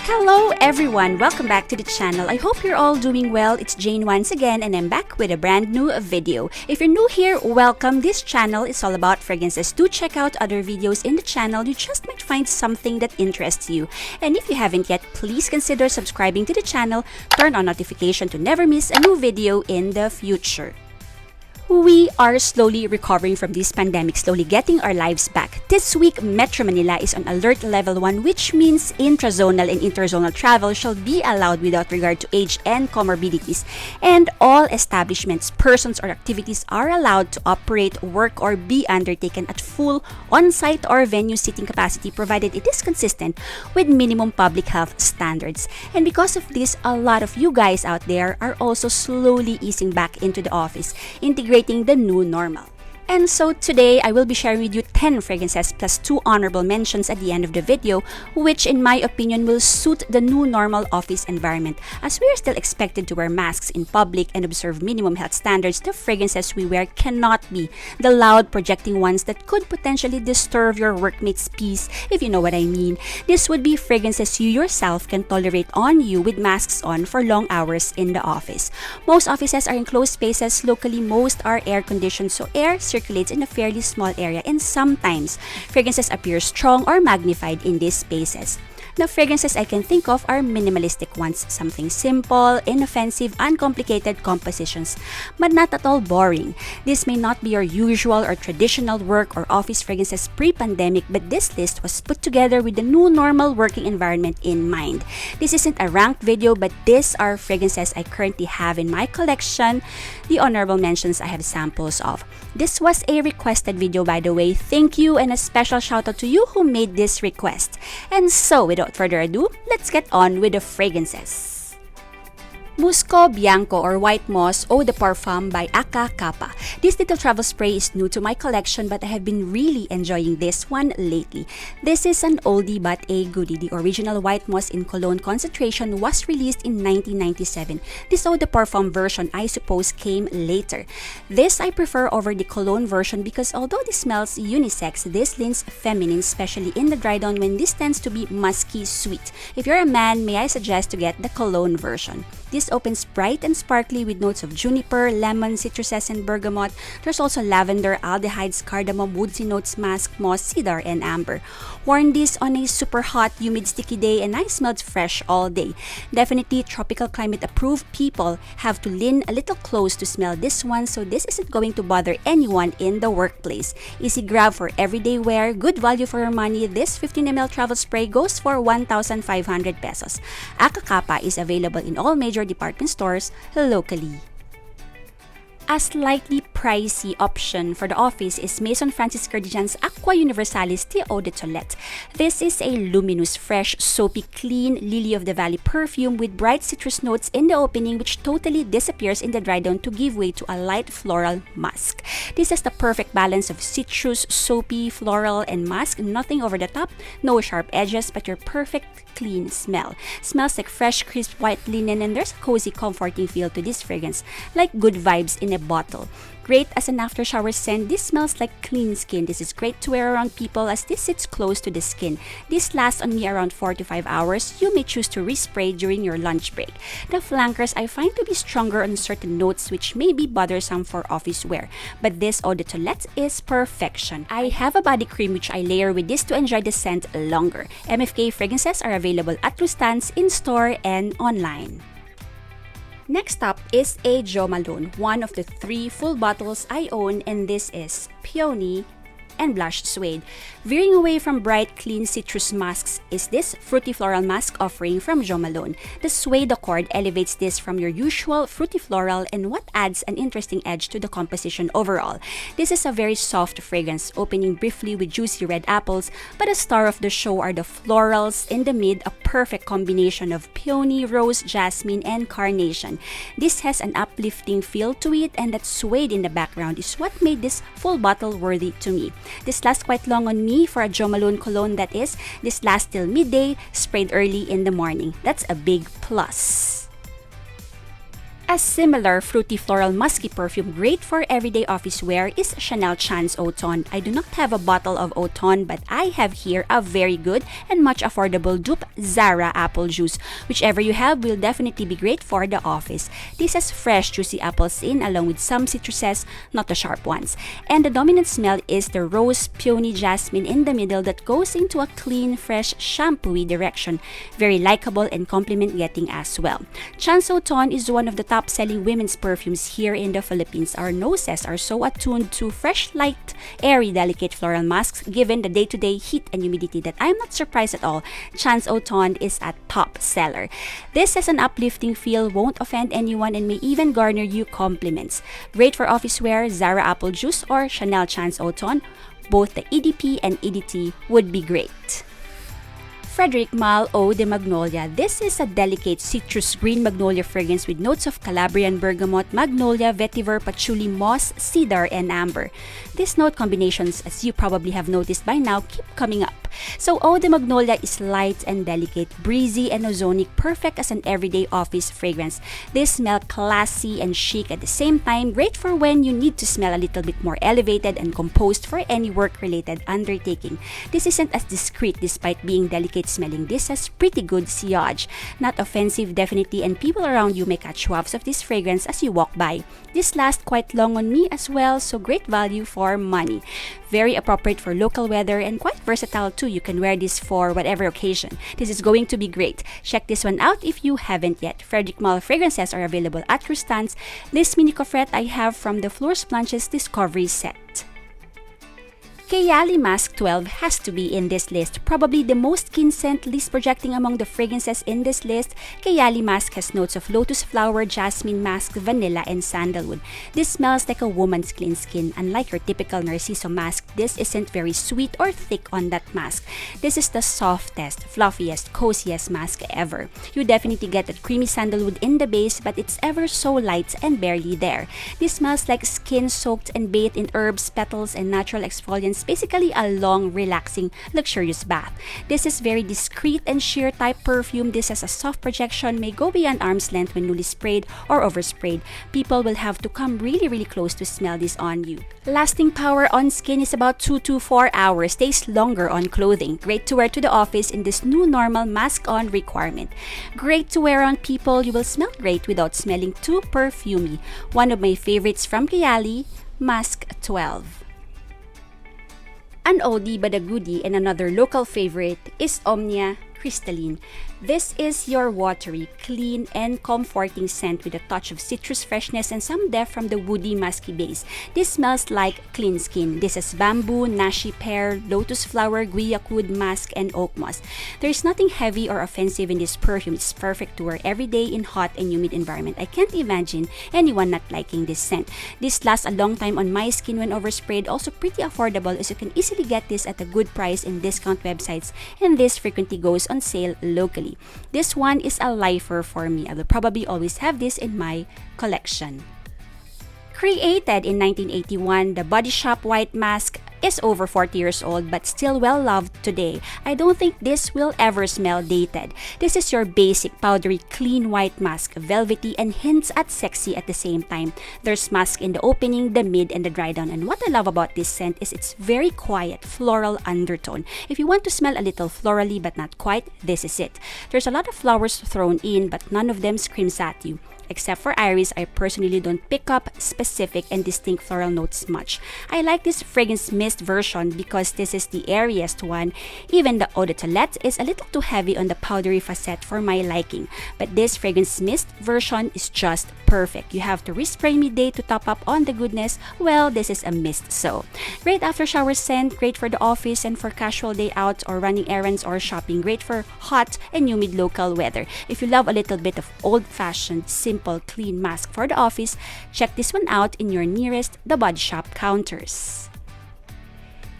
Hello everyone! Welcome back to the channel. I hope you're all doing well. It's Jane once again and I'm back with a brand new video. If you're new here, welcome. This channel is all about fragrances. Do check out other videos in the channel. You just might find something that interests you. And if you haven't yet, please consider subscribing to the channel. Turn on notification to never miss a new video in the future. We are slowly recovering from this pandemic, slowly getting our lives back. This week, Metro Manila is on Alert Level 1, which means intrazonal and interzonal travel shall be allowed without regard to age and comorbidities. And all establishments, persons, or activities are allowed to operate, work, or be undertaken at full on-site or venue seating capacity, provided it is consistent with minimum public health standards. And because of this, a lot of you guys out there are also slowly easing back into the office, integrating the new normal. And so today, I will be sharing with you 10 fragrances plus 2 honorable mentions at the end of the video, which in my opinion will suit the new normal office environment. As we are still expected to wear masks in public and observe minimum health standards, the fragrances we wear cannot be the loud projecting ones that could potentially disturb your workmates' peace, if you know what I mean. This would be fragrances you yourself can tolerate on you with masks on for long hours in the office. Most offices are in closed spaces. Locally, most are air-conditioned, so air circulates in a fairly small area, and sometimes fragrances appear strong or magnified in these spaces. The fragrances I can think of are minimalistic ones, something simple, inoffensive, uncomplicated compositions, but not at all boring. This may not be your usual or traditional work or office fragrances pre-pandemic, but this list was put together with the new normal working environment in mind. This isn't a ranked video, but these are fragrances I currently have in my collection. The honorable mentions I have samples of. This was a requested video, by the way. Thank you, and a special shout out to you who made this request. And so, without further ado, let's get on with the fragrances. Muschio Bianco or White Moss Eau de Parfum by a.k.a. This little travel spray is new to my collection, but I have been really enjoying this one lately. This is an oldie but a goodie. The original White Moss in cologne concentration was released in 1997. This Eau de Parfum version, I suppose, came later. This I prefer over the cologne version because although this smells unisex, this leans feminine, especially in the dry down when this tends to be musky sweet. If you're a man, may I suggest to get the cologne version. This opens bright and sparkly with notes of juniper, lemon, citruses, and bergamot. There's also lavender, aldehydes, cardamom, woodsy notes, musk, moss, cedar, and amber. Worn this on a super hot, humid, sticky day, and I smelled fresh all day. Definitely tropical climate approved people have to lean a little close to smell this one, so this isn't going to bother anyone in the workplace. Easy grab for everyday wear, good value for your money. This 15 ml travel spray goes for 1,500 pesos. a.k.a. is available in all major department stores locally. A slightly pricey option for the office is Maison Francis Kurkdjian's Aqua Universalis Eau de Toilette. This is a luminous, fresh, soapy, clean lily of the valley perfume with bright citrus notes in the opening, which totally disappears in the dry down to give way to a light floral musk. This has the perfect balance of citrus, soapy, floral, and musk. Nothing over the top, no sharp edges, but your perfect clean smell. Smells like fresh, crisp white linen, and there's a cozy, comforting feel to this fragrance, like good vibes in a bottle. Great as an after shower scent, this smells like clean skin. This is great to wear around people as this sits close to the skin. This lasts on me around 4 to 5 hours. You may choose to respray during your lunch break. The flankers I find to be stronger on certain notes, which may be bothersome for office wear, but this Eau de Toilette is perfection. I have a body cream which I layer with this to enjoy the scent longer. MFK fragrances are available at newsstands, in-store, and online. Next up is a Jo Malone, one of the 3 full bottles I own, and this is Peony and Blush Suede. Veering away from bright, clean citrus musks is this fruity floral musk offering from Jo Malone. The Suede accord elevates this from your usual fruity floral and what adds an interesting edge to the composition overall. This is a very soft fragrance, opening briefly with juicy red apples, but a star of the show are the florals in the mid, a perfect combination of peony, rose, jasmine, and carnation. This has an uplifting feel to it, and that suede in the background is what made this full bottle worthy to me. This lasts quite long on me for a Jo Malone cologne, that is. This lasts till midday, sprayed early in the morning. That's a big plus. A similar fruity floral musky perfume great for everyday office wear is Chanel Chance Automne. I do not have a bottle of Automne, but I have here a very good and much affordable dupe, Zara Applejuice. Whichever you have will definitely be great for the office. This has fresh juicy apples in along with some citruses, not the sharp ones. And the dominant smell is the rose, peony, jasmine in the middle that goes into a clean, fresh, shampooy direction. Very likable and compliment getting as well. Chance Automne is one of the top-selling women's perfumes here in the Philippines. Our noses are so attuned to fresh, light, airy, delicate floral masks given the day-to-day heat and humidity that I'm not surprised at all. Chance Automne is a top seller. This has an uplifting feel, won't offend anyone, and may even garner you compliments. Great for office wear, Zara Applejuice or Chanel Chance Automne. Both the EDP and EDT would be great. Frederic Malle Eau de Magnolia. This is a delicate citrus green magnolia fragrance with notes of Calabrian bergamot, magnolia, vetiver, patchouli, moss, cedar, and amber. These note combinations, as you probably have noticed by now, keep coming up. So Eau de Magnolia is light and delicate, breezy and ozonic, perfect as an everyday office fragrance. They smell classy and chic at the same time, great for when you need to smell a little bit more elevated and composed for any work-related undertaking. This isn't as discreet despite being delicate smelling. This has pretty good sillage. Not offensive definitely, and people around you may catch wafts of this fragrance as you walk by. This lasts quite long on me as well, so great value for money. Very appropriate for local weather and quite versatile too. You can wear this for whatever occasion. This is going to be great. Check this one out if you haven't yet. Frederic Malle fragrances are available at your stands. This mini coffret I have from the Fleurs Blanches Discovery set. Kayali Musk 12 has to be in this list. Probably the most keen scent least projecting among the fragrances in this list, Kayali Musk has notes of lotus flower, jasmine musk, vanilla, and sandalwood. This smells like a woman's clean skin. Unlike your typical Narciso mask, this isn't very sweet or thick on that mask. This is the softest, fluffiest, coziest mask ever. You definitely get that creamy sandalwood in the base, but it's ever so light and barely there. This smells like skin soaked and bathed in herbs, petals, and natural exfoliants. Basically a long, relaxing, luxurious bath. This is very discreet and sheer type perfume. This has a soft projection, may go beyond arm's length when newly sprayed or oversprayed. People will have to come really close to smell this on you. Lasting power on skin is about 2 to 4 hours. Stays longer on clothing. Great to wear to the office in this new normal mask on requirement. Great to wear on people. You will smell great without smelling too perfumey. One of my favorites from Kayali, Musk 12. An oldie but a goodie and another local favorite is Omnia Crystalline. This is your watery, clean, and comforting scent with a touch of citrus freshness and some depth from the woody musky base. This smells like clean skin. This is bamboo, nashi pear, lotus flower, guaiac wood, musk, and oak moss. There is nothing heavy or offensive in this perfume. It's perfect to wear every day in hot and humid environment. I can't imagine anyone not liking this scent. This lasts a long time on my skin when oversprayed. Also pretty affordable as you can easily get this at a good price in discount websites, and this frequently goes on sale locally. This one is a lifer for me. I will probably always have this in my collection. Created in 1981, the Body Shop White Mask is over 40 years old but still well loved today. I don't think this will ever smell dated. This is your basic powdery clean white mask, velvety and hints at sexy at the same time. There's musk in the opening, the mid, and the dry down, and what I love about this scent is its very quiet floral undertone. If you want to smell a little florally but not quite, this is it. There's a lot of flowers thrown in but none of them screams at you. Except for iris, I personally don't pick up specific and distinct floral notes much. I like this fragrance mist version because this is the airiest one. Even the eau de toilette is a little too heavy on the powdery facet for my liking. But this fragrance mist version is just perfect. You have to respray midday to top up on the goodness. Well, this is a mist, so. Great after shower scent, great for the office and for casual day out or running errands or shopping. Great for hot and humid local weather. If you love a little bit of old-fashioned, simple, clean mask for the office, check this one out in your nearest The Body Shop counters.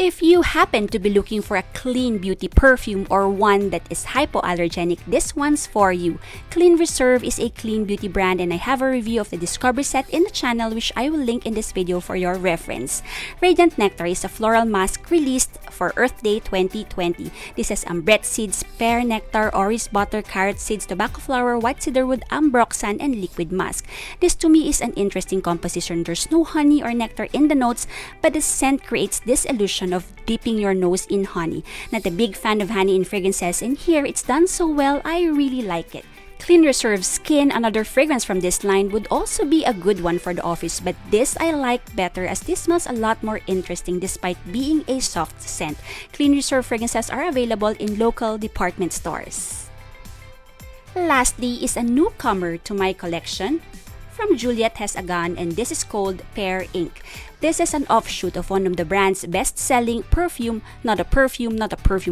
If you happen to be looking for a clean beauty perfume or one that is hypoallergenic, this one's for you. Clean Reserve is a clean beauty brand, and I have a review of the Discovery set in the channel, which I will link in this video for your reference. Radiant Nectar is a floral mask released for Earth Day 2020. This has ambrette seeds, pear nectar, orris butter, carrot seeds, tobacco flower, white cedarwood, ambroxan, and liquid musk. This to me is an interesting composition. There's no honey or nectar in the notes, but the scent creates this illusion of dipping your nose in honey. Not a big fan of honey in fragrances, and here it's done so well, I really like it. Clean Reserve Skin, another fragrance from this line, would also be a good one for the office, but this I like better as this smells a lot more interesting despite being a soft scent. Clean Reserve fragrances are available in local department stores. Lastly is a newcomer to my collection from Juliette Has a Gun, and this is called Pear Inc. This is an offshoot of one of the brand's best-selling perfume, not a perfume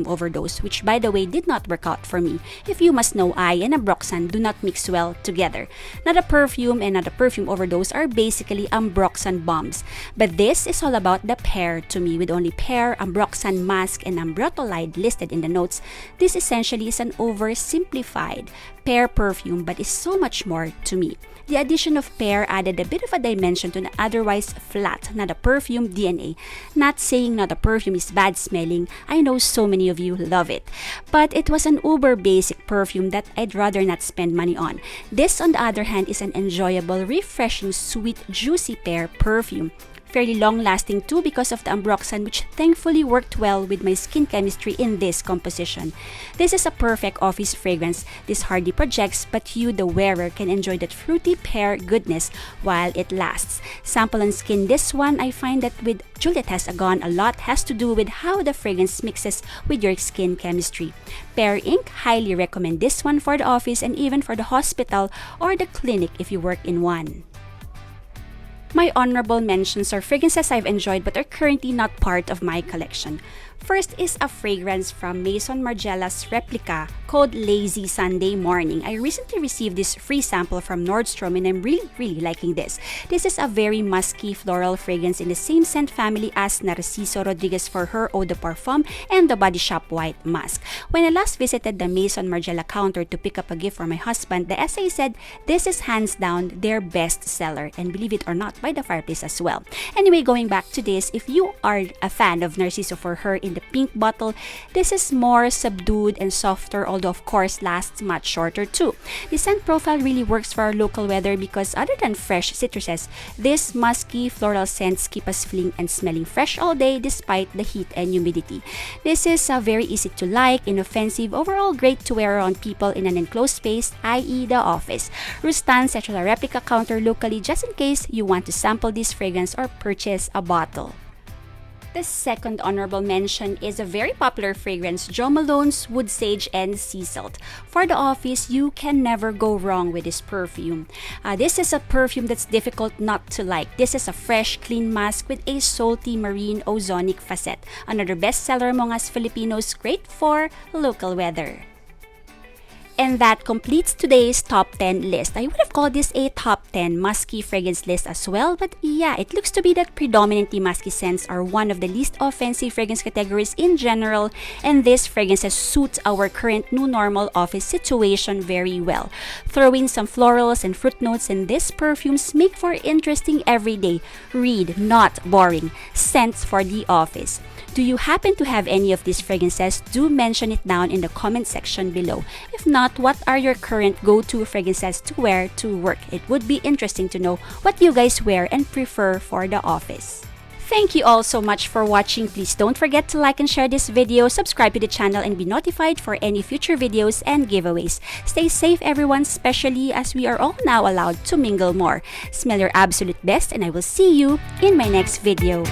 overdose, which by the way did not work out for me. If you must know, I and ambroxan do not mix well together. Not a perfume and not a perfume overdose are basically ambroxan bombs. But this is all about the pear to me, with only pear, ambroxan, musk, and ambrotolide listed in the notes. This essentially is an oversimplified pear perfume, but is so much more to me. The addition of pear added a bit of a dimension to an otherwise flat, not a perfume DNA. Not saying not a perfume is bad smelling, I know so many of you love it. But it was an uber basic perfume that I'd rather not spend money on. This, on the other hand, is an enjoyable, refreshing, sweet, juicy pear perfume. Fairly long-lasting too because of the ambroxan, which thankfully worked well with my skin chemistry in this composition. This is a perfect office fragrance. This hardly projects, but you, the wearer, can enjoy that fruity pear goodness while it lasts. Sample on skin, this one, I find that with Juliette Has a Gun, a lot has to do with how the fragrance mixes with your skin chemistry. Pear Inc. highly recommend this one for the office and even for the hospital or the clinic if you work in one. My honorable mentions are fragrances I've enjoyed but are currently not part of my collection. First is a fragrance from Maison Margiela's replica called Lazy Sunday Morning. I recently received this free sample from Nordstrom and I'm really liking this. This is a very musky floral fragrance in the same scent family as Narciso Rodriguez for her Eau de Parfum and the Body Shop White Musk. When I last visited the Maison Margiela counter to pick up a gift for my husband, the essay said this is hands down their best seller, and believe it or not, by the fireplace as well. Anyway, going back to this, if you are a fan of Narciso for her in the pink bottle, this is more subdued and softer, although of course lasts much shorter too. The scent profile really works for our local weather because other than fresh citruses, these musky floral scents keep us feeling and smelling fresh all day despite the heat and humidity. This is very easy to like, inoffensive, overall great to wear on people in an enclosed space, i.e. the office. Rustan's at a replica counter locally just in case you want to sample this fragrance or purchase a bottle. The second honorable mention is a very popular fragrance, Jo Malone's Wood Sage and Sea Salt. For the office, you can never go wrong with this perfume. This is a perfume that's difficult not to like. This is a fresh, clean mask with a salty marine ozonic facet. Another bestseller among us Filipinos, great for local weather. And that completes today's top 10 list. I would have called this a top 10 musky fragrance list as well, but yeah, it looks to be that predominantly musky scents are one of the least offensive fragrance categories in general, and this fragrances suit our current new normal office situation very well. Throw in some florals and fruit notes, and these perfumes make for interesting everyday, read, not boring, scents for the office. Do you happen to have any of these fragrances? Do mention it down in the comment section below. If not, what are your current go-to fragrances to wear to work? It would be interesting to know what you guys wear and prefer for the office. Thank you all so much for watching. Please don't forget to like and share this video, subscribe to the channel, and be notified for any future videos and giveaways. Stay safe everyone, especially as we are all now allowed to mingle more. Smell your absolute best, and I will see you in my next video.